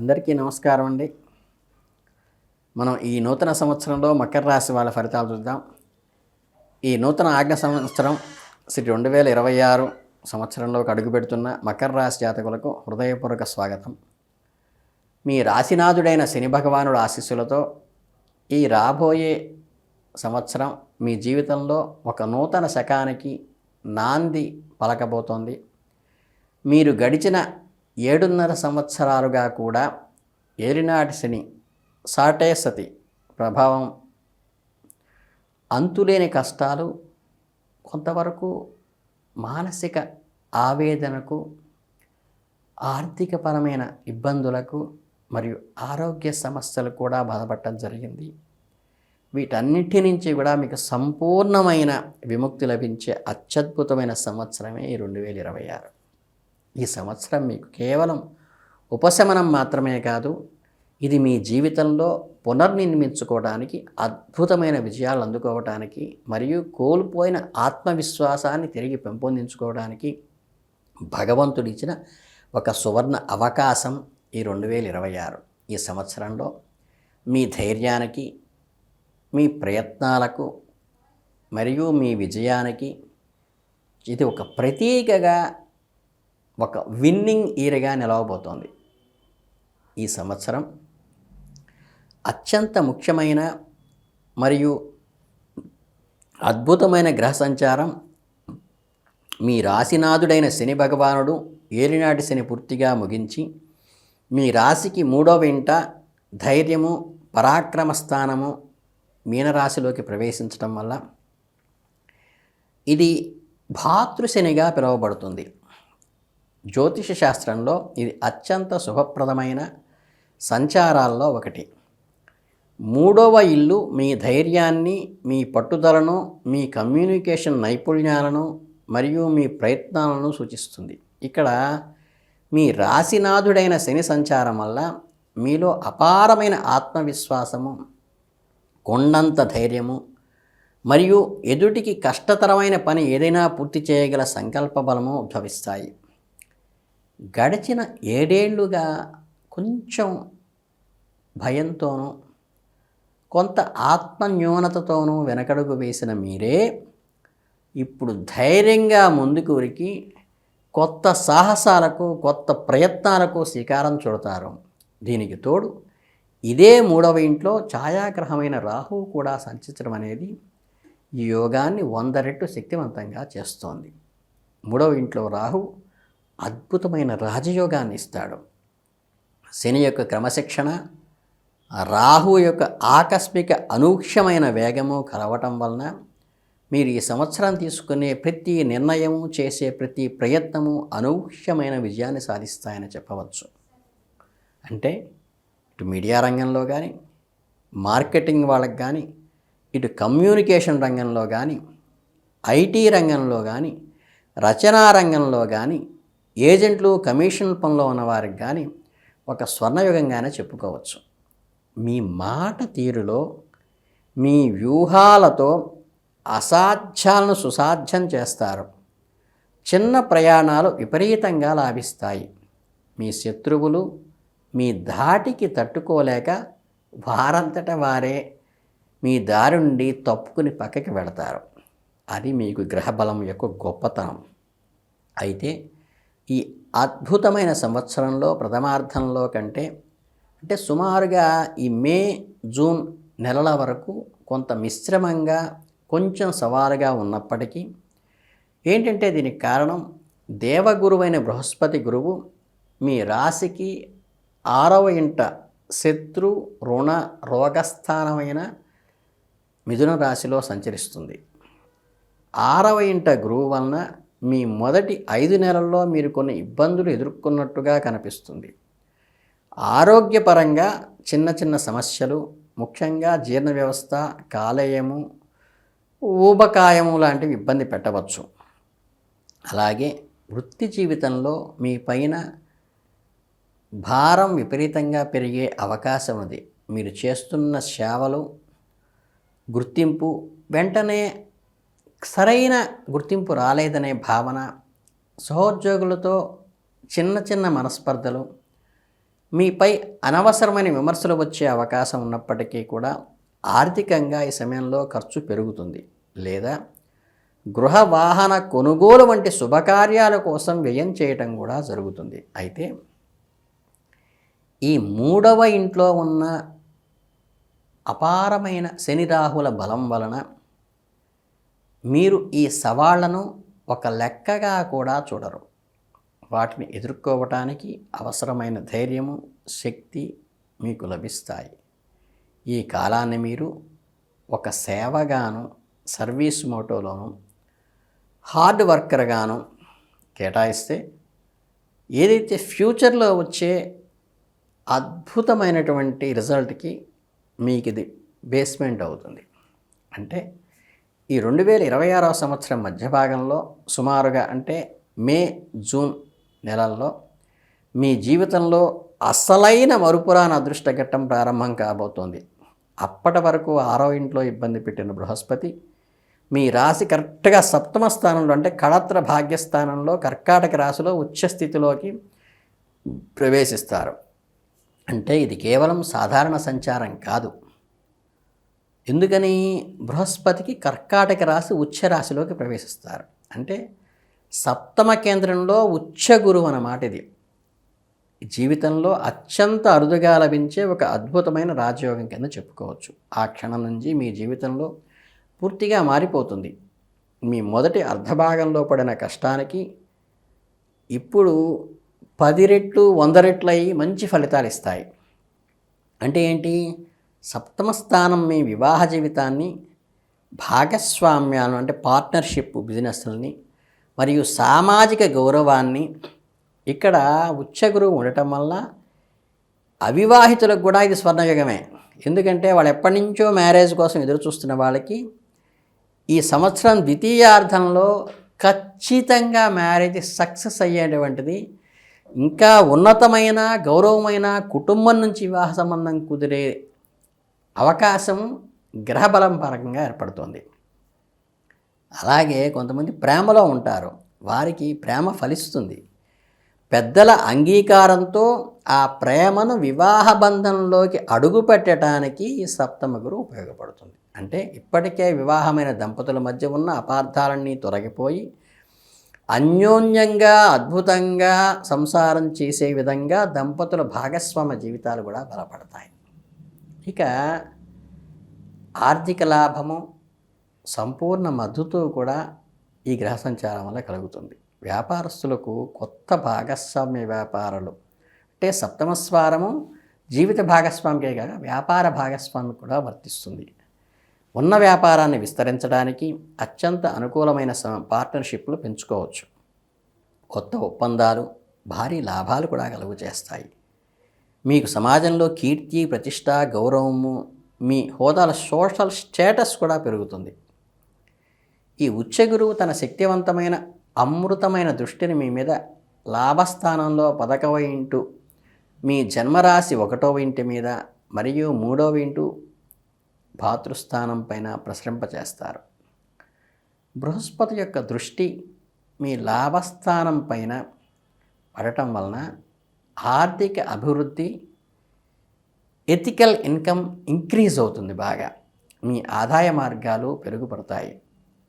అందరికీ నమస్కారం అండి. మనం ఈ నూతన సంవత్సరంలో మకర రాశి వాళ్ళ ఫలితాలు చూద్దాం. ఈ నూతన ఆజ్ఞ సంవత్సరం శ్రీ 2026 సంవత్సరంలోకి అడుగుపెడుతున్న మకర రాశి జాతకులకు హృదయపూర్వక స్వాగతం. మీ రాశినాథుడైన శని భగవానుడు ఆశీస్సులతో ఈ రాబోయే సంవత్సరం మీ జీవితంలో ఒక నూతన శకానికి నాంది పలకబోతోంది. మీరు గడిచిన 7.5 సంవత్సరాలుగా కూడా ఏలినాటి శని సాటేసతి ప్రభావం, అంతులేని కష్టాలు, కొంతవరకు మానసిక ఆవేదనకు, ఆర్థికపరమైన ఇబ్బందులకు మరియు ఆరోగ్య సమస్యలు కూడా బాధపడటం జరిగింది. వీటన్నిటి నుంచి కూడా మీకు సంపూర్ణమైన విముక్తి లభించే అత్యద్భుతమైన సంవత్సరమే ఈ 2026. ఈ సంవత్సరం మీకు కేవలం ఉపశమనం మాత్రమే కాదు, ఇది మీ జీవితంలో పునర్నిర్మించుకోవడానికి, అద్భుతమైన విజయాలు అందుకోవడానికి మరియు కోల్పోయిన ఆత్మవిశ్వాసాన్ని తిరిగి పెంపొందించుకోవడానికి భగవంతుడిచ్చిన ఒక సువర్ణ అవకాశం ఈ 2026. ఈ సంవత్సరంలో మీ ధైర్యానికి, మీ ప్రయత్నాలకు మరియు మీ విజయానికి ఇది ఒక ప్రతీకగా, ఒక విన్నింగ్ ఇయర్గా నిలవబోతోంది. ఈ సంవత్సరం అత్యంత ముఖ్యమైన మరియు అద్భుతమైన గ్రహ సంచారం. మీ రాశినాథుడైన శని భగవానుడు ఏలినాటి శని పూర్తిగా ముగించి మీ రాశికి 3వ ఇంట ధైర్యము, పరాక్రమ స్థానము మీనరాశిలోకి ప్రవేశించడం వల్ల ఇది భాతృశనిగా పిలువబడుతుంది. జ్యోతిష శాస్త్రంలో ఇది అత్యంత శుభప్రదమైన సంచారాల్లో ఒకటి. 3వ ఇల్లు మీ ధైర్యాన్ని, మీ పట్టుదలను, మీ కమ్యూనికేషన్ నైపుణ్యాలను మరియు మీ ప్రయత్నాలను సూచిస్తుంది. ఇక్కడ మీ రాశినాథుడైన శని సంచారం వల్ల మీలో అపారమైన ఆత్మవిశ్వాసము, కొండంత ధైర్యము మరియు ఎదుటికి కష్టతరమైన పని ఏదైనా పూర్తి చేయగల సంకల్ప బలము ఉద్భవిస్తాయి. గడిచిన 7 ఏళ్లుగా కొంచెం భయంతోనూ, కొంత ఆత్మన్యూనతతోనూ వెనకడుగు వేసిన మీరే ఇప్పుడు ధైర్యంగా ముందుకు ఉరికి కొత్త సాహసాలకు, కొత్త ప్రయత్నాలకు శ్రీకారం చుడతారు. దీనికి తోడు ఇదే 3వ ఇంట్లో ఛాయాగ్రహమైన రాహువు కూడా సంచరించడం అనేది ఈ యోగాన్ని 100 రెట్లు శక్తివంతంగా చేస్తోంది. 3వ ఇంట్లో రాహు అద్భుతమైన రాజయోగాన్ని ఇస్తాడు. శని యొక్క క్రమశిక్షణ, రాహు యొక్క ఆకస్మిక అనూహ్యమైన వేగము కలవటం వలన మీరు ఈ సంవత్సరం తీసుకునే ప్రతి నిర్ణయము, చేసే ప్రతి ప్రయత్నము అనూహ్యమైన విజయాన్ని సాధిస్తాయని చెప్పవచ్చు. అంటే ఇటు మీడియా రంగంలో కానీ, మార్కెటింగ్ వాళ్ళకి కానీ, ఇటు కమ్యూనికేషన్ రంగంలో కానీ, ఐటీ రంగంలో కానీ, రచనా రంగంలో కానీ, ఏజెంట్లు, కమిషన్ పనిలో ఉన్నవారికి కానీ ఒక స్వర్ణయుగంగానే చెప్పుకోవచ్చు. మీ మాట తీరులో, మీ వ్యూహాలతో అసాధ్యాలను సుసాధ్యం చేస్తారు. చిన్న ప్రయాణాలు విపరీతంగా లాభిస్తాయి. మీ శత్రువులు మీ ధాటికి తట్టుకోలేక వారంతట వారే మీ దారి నుండి తప్పుకుని పక్కకి వెళతారు. అది మీకు గ్రహబలం యొక్క గొప్పతనం. అయితే ఈ అద్భుతమైన సంవత్సరంలో ప్రథమార్థంలో కంటే, అంటే సుమారుగా ఈ మే, జూన్ నెలల వరకు కొంత మిశ్రమంగా, కొంచెం సవాలుగా ఉన్నప్పటికీ ఏంటంటే దీనికి కారణం దేవగురువైన బృహస్పతి గురువు మీ రాశికి 6వ ఇంట శత్రు, రుణ, రోగస్థానమైన మిథున రాశిలో సంచరిస్తుంది. 6వ ఇంట గురువు వలన మీ మొదటి 5 నెలల్లో మీరు కొన్ని ఇబ్బందులు ఎదుర్కొన్నట్టుగా కనిపిస్తుంది. ఆరోగ్యపరంగా చిన్న చిన్న సమస్యలు, ముఖ్యంగా జీర్ణ వ్యవస్థ, కాలేయము, ఊబకాయము లాంటివి ఇబ్బంది పెట్టవచ్చు. అలాగే వృత్తి జీవితంలో మీ పైన భారం విపరీతంగా పెరిగే అవకాశం ఉంది. మీరు చేస్తున్న సేవలు, గుర్తింపు వెంటనే సరైన గుర్తింపు రాలేదనే భావన, సహోద్యోగులతో చిన్న చిన్న మనస్పర్ధలు, మీపై అనవసరమైన విమర్శలు వచ్చే అవకాశం ఉన్నప్పటికీ కూడా ఆర్థికంగా ఈ సమయంలో ఖర్చు పెరుగుతుంది, లేదా గృహ వాహన కొనుగోలు వంటి శుభకార్యాల కోసం వ్యయం చేయటం కూడా జరుగుతుంది. అయితే ఈ 3వ ఇంట్లో ఉన్న అపారమైన శని రాహుల బలం వలన మీరు ఈ సవాళ్లను ఒక లెక్కగా కూడా చూడరు. వాటిని ఎదుర్కోవటానికి అవసరమైన ధైర్యము, శక్తి మీకు లభిస్తాయి. ఈ కాలాన్ని మీరు ఒక సేవగాను, సర్వీస్ మోటోలోను, హార్డ్ వర్కర్గాను కేటాయిస్తే ఏదైతే ఫ్యూచర్లో వచ్చే అద్భుతమైనటువంటి రిజల్ట్కి మీకు ఇది బేస్మెంట్ అవుతుంది. అంటే ఈ 2026వ సంవత్సరం మధ్య భాగంలో సుమారుగా అంటే మే, జూన్ నెలల్లో మీ జీవితంలో అసలైన మరుపురాని అదృష్ట ఘట్టం ప్రారంభం కాబోతోంది. అప్పటి వరకు 6వ ఇంట్లో ఇబ్బంది పెట్టిన బృహస్పతి మీ రాశి కరెక్ట్గా 7వ స్థానంలో అంటే కళత్ర భాగ్యస్థానంలో కర్కాటక రాశిలో ఉచ్చస్థితిలోకి ప్రవేశిస్తారు. అంటే ఇది కేవలం సాధారణ సంచారం కాదు. ఎందుకని? బృహస్పతికి కర్కాటక రాశి ఉచ్చ రాశిలోకి ప్రవేశిస్తారు. అంటే 7వ కేంద్రంలో ఉచ్చ గురువు అన్నమాట. ఇది జీవితంలో అత్యంత అరుదుగా లభించే ఒక అద్భుతమైన రాజయోగం కింద చెప్పుకోవచ్చు. ఆ క్షణం నుంచి మీ జీవితంలో పూర్తిగా మారిపోతుంది. మీ మొదటి అర్ధభాగంలో పడిన కష్టానికి ఇప్పుడు 10 రెట్లు 100 రెట్లు అయ్యి మంచి ఫలితాలు ఇస్తాయి. అంటే ఏంటి? 7వ స్థానం మీ వివాహ జీవితాన్ని, భాగస్వామ్యాలను అంటే పార్ట్నర్షిప్ బిజినెస్లని మరియు సామాజిక గౌరవాన్ని, ఇక్కడ ఉచ్చ గురువు ఉండటం వల్ల అవివాహితులకు కూడా ఇది స్వర్ణయుగమే. ఎందుకంటే వాళ్ళు ఎప్పటి నుంచో మ్యారేజ్ కోసం ఎదురు చూస్తున్న వాళ్ళకి ఈ సంవత్సరం ద్వితీయార్థంలో ఖచ్చితంగా మ్యారేజ్ సక్సెస్ అయ్యేటువంటిది, ఇంకా ఉన్నతమైన గౌరవమైన కుటుంబం నుంచి వివాహ సంబంధం కుదిరే అవకాశం గ్రహబలం పరంగా ఏర్పడుతుంది. అలాగే కొంతమంది ప్రేమలో ఉంటారు, వారికి ప్రేమ ఫలిస్తుంది. పెద్దల అంగీకారంతో ఆ ప్రేమను వివాహ బంధంలోకి అడుగు పెట్టడానికి ఈ 7వ గురువు ఉపయోగపడుతుంది. అంటే ఇప్పటికే వివాహమైన దంపతుల మధ్య ఉన్న అపార్థాలన్నీ తొలగిపోయి అన్యోన్యంగా అద్భుతంగా సంసారం చేసే విధంగా దంపతుల భాగస్వామ్య జీవితాలు కూడా బలపడతాయి. ఇక ఆర్థిక లాభము, సంపూర్ణ మద్దతు కూడా ఈ గ్రహ సంచారం వల్ల కలుగుతుంది. వ్యాపారస్తులకు కొత్త భాగస్వామ్య వ్యాపారాలు అంటే 7వ స్వారము జీవిత భాగస్వామికే కాక వ్యాపార భాగస్వామి కూడా వర్తిస్తుంది. ఉన్న వ్యాపారాన్ని విస్తరించడానికి అత్యంత అనుకూలమైన పార్ట్నర్షిప్లు పెంచుకోవచ్చు. కొత్త ఒప్పందాలు భారీ లాభాలు కూడా కలుగు చేస్తాయి. మీకు సమాజంలో కీర్తి, ప్రతిష్ట, గౌరవము, మీ హోదాల సోషల్ స్టేటస్ కూడా పెరుగుతుంది. ఈ ఉచ్చ గురువు తన శక్తివంతమైన అమృతమైన దృష్టిని మీ మీద లాభస్థానంలో 11వ ఇంటు, మీ జన్మరాశి 1వ ఇంటి మీద మరియు 3వ ఇంటు భాతృస్థానం పైన ప్రసరింపచేస్తారు. బృహస్పతి యొక్క దృష్టి మీ లాభస్థానం పైన పడటం వలన ఆర్థిక అభివృద్ధి, ఎథికల్ ఇన్కమ్ ఇంక్రీజ్ అవుతుంది. బాగా మీ ఆదాయ మార్గాలు పెరుగుపడతాయి.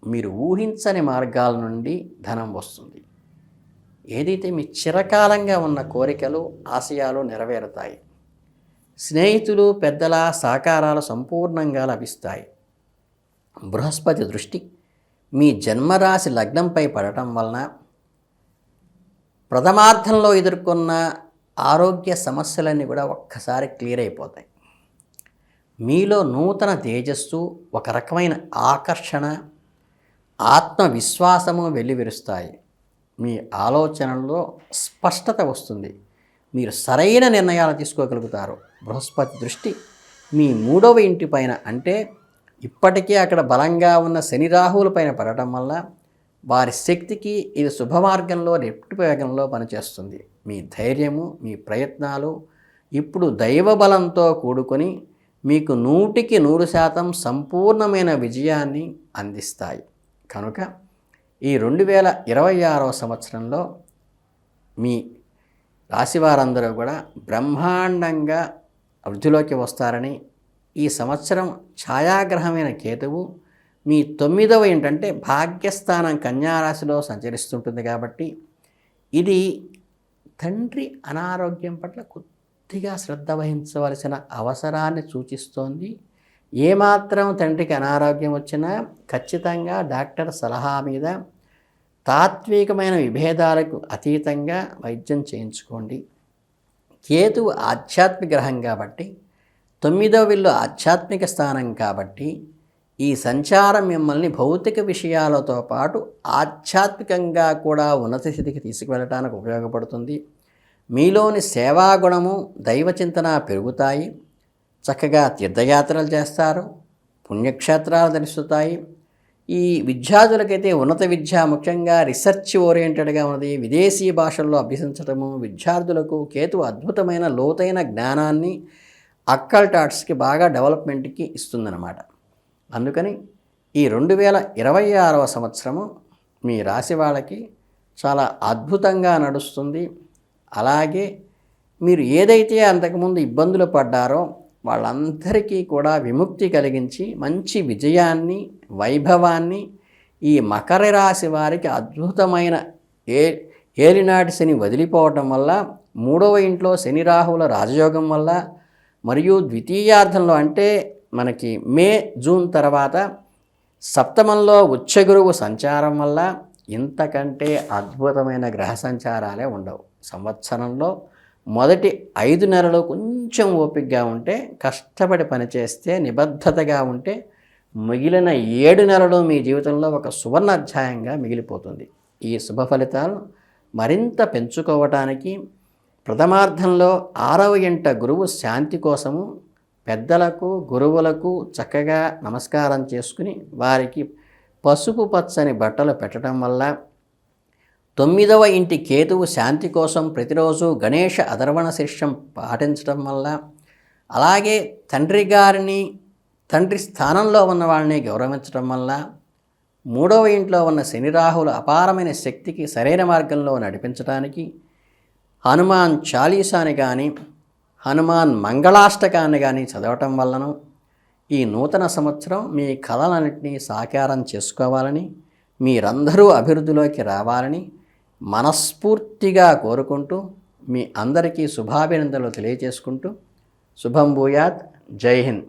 మీరు ఊహించని మార్గాల నుండి ధనం వస్తుంది. ఏదైతే మీ చిరకాలంగా ఉన్న కోరికలు, ఆశయాలు నెరవేరుతాయి. స్నేహితులు, పెద్దల సహకారాలు సంపూర్ణంగా లభిస్తాయి. బృహస్పతి దృష్టి మీ జన్మరాశి లగ్నంపై పడటం వలన ప్రథమార్థంలో ఎదుర్కొన్న ఆరోగ్య సమస్యలన్నీ కూడా ఒక్కసారి క్లియర్ అయిపోతాయి. మీలో నూతన తేజస్సు, ఒక రకమైన ఆకర్షణ, ఆత్మవిశ్వాసము వెల్లివిరుస్తాయి. మీ ఆలోచనల్లో స్పష్టత వస్తుంది. మీరు సరైన నిర్ణయాలు తీసుకోగలుగుతారు. బృహస్పతి దృష్టి మీ 3వ ఇంటి పైన అంటే ఇప్పటికే అక్కడ బలంగా ఉన్న శని రాహువుల పైన పడటం వల్ల వారి శక్తికి ఇది శుభమార్గంలో, రెట్టివేగంలో పనిచేస్తుంది. మీ ధైర్యము, మీ ప్రయత్నాలు ఇప్పుడు దైవ బలంతో కూడుకొని మీకు 100కి 100% సంపూర్ణమైన విజయాన్ని అందిస్తాయి. కనుక ఈ 2026వ సంవత్సరంలో మీ రాశివారందరూ కూడా బ్రహ్మాండంగా వృద్ధిలోకి వస్తారని, ఈ సంవత్సరం ఛాయాగ్రహమైన కేతువు మీ 9వ ఏంటంటే భాగ్యస్థానం కన్యారాశిలో సంచరిస్తుంటుంది కాబట్టి ఇది తండ్రి అనారోగ్యం పట్ల కొద్దిగా శ్రద్ధ వహించవలసిన అవసరాన్ని సూచిస్తోంది. ఏమాత్రం తండ్రికి అనారోగ్యం వచ్చినా ఖచ్చితంగా డాక్టర్ సలహా మీద తాత్వికమైన విభేదాలకు అతీతంగా వైద్యం చేయించుకోండి. కేతువు ఆధ్యాత్మిక గ్రహం కాబట్టి 9వ ఇల్లు ఆధ్యాత్మిక స్థానం కాబట్టి ఈ సంచారం మిమ్మల్ని భౌతిక విషయాలతో పాటు ఆధ్యాత్మికంగా కూడా ఉన్నత స్థితికి తీసుకువెళ్ళటానికి ఉపయోగపడుతుంది. మీలోని సేవాగుణము దైవచింతన పెరుగుతాయి. చక్కగా తీర్థయాత్రలు చేస్తారు, పుణ్యక్షేత్రాలు దర్శిస్తాయి. ఈ విద్యార్థులకైతే ఉన్నత విద్య ముఖ్యంగా రీసెర్చ్ ఓరియంటెడ్గా ఉన్నది, విదేశీ భాషల్లో అభ్యసించడము విద్యార్థులకు కేతు అద్భుతమైన లోతైన జ్ఞానాన్ని అక్కల్ట్ ఆర్ట్స్కి బాగా డెవలప్మెంట్కి ఇస్తుందన్నమాట. అందుకని ఈ 2026వ సంవత్సరము మీ రాశి వాళ్ళకి చాలా అద్భుతంగా నడుస్తుంది. అలాగే మీరు ఏదైతే అంతకుముందు ఇబ్బందులు పడ్డారో వాళ్ళందరికీ కూడా విముక్తి కలిగించి మంచి విజయాన్ని, వైభవాన్ని ఈ మకర రాశి వారికి అద్భుతమైన ఏలినాటి శని వదిలిపోవటం వల్ల, 3వ ఇంట్లో శని రాహువుల రాజయోగం వల్ల, మరియు ద్వితీయార్థంలో అంటే మనకి మే జూన్ తర్వాత సప్తమంలో ఉచ్చగురువు సంచారం వల్ల ఇంతకంటే అద్భుతమైన గ్రహ సంచారాలే ఉండవు. సంవత్సరంలో మొదటి 5 నెలలు కొంచెం ఓపికగా ఉంటే, కష్టపడి పనిచేస్తే, నిబద్ధతగా ఉంటే మిగిలిన 7 నెలలు మీ జీవితంలో ఒక సువర్ణ అధ్యాయంగా మిగిలిపోతుంది. ఈ శుభ ఫలితాలు మరింత పెంచుకోవటానికి ప్రథమార్థంలో 6వ ఇంట గురువు శాంతి కోసము పెద్దలకు, గురువులకు చక్కగా నమస్కారం చేసుకుని వారికి పసుపు పచ్చని బట్టలు పెట్టడం వల్ల, 9వ ఇంటి కేతువు శాంతి కోసం ప్రతిరోజు గణేష అధర్వణ శిష్యం పాటించడం వల్ల, అలాగే తండ్రి స్థానంలో ఉన్న వాళ్ళని గౌరవించడం వల్ల, 3వ ఇంట్లో ఉన్న శని రాహుల అపారమైన శక్తికి సరైన మార్గంలో నడిపించడానికి హనుమాన్ చాలీసాని కానీ, హనుమాన్ మంగళాష్టకాన్ని కానీ చదవటం వలన ఈ నూతన సంవత్సరం మీ కలలన్నింటినీ సాకారం చేసుకోవాలని, మీరందరూ అభివృద్ధిలోకి రావాలని మనస్ఫూర్తిగా కోరుకుంటూ మీ అందరికీ శుభాభినందనలు తెలియజేసుకుంటూ శుభం భూయాత్. జై హింద్.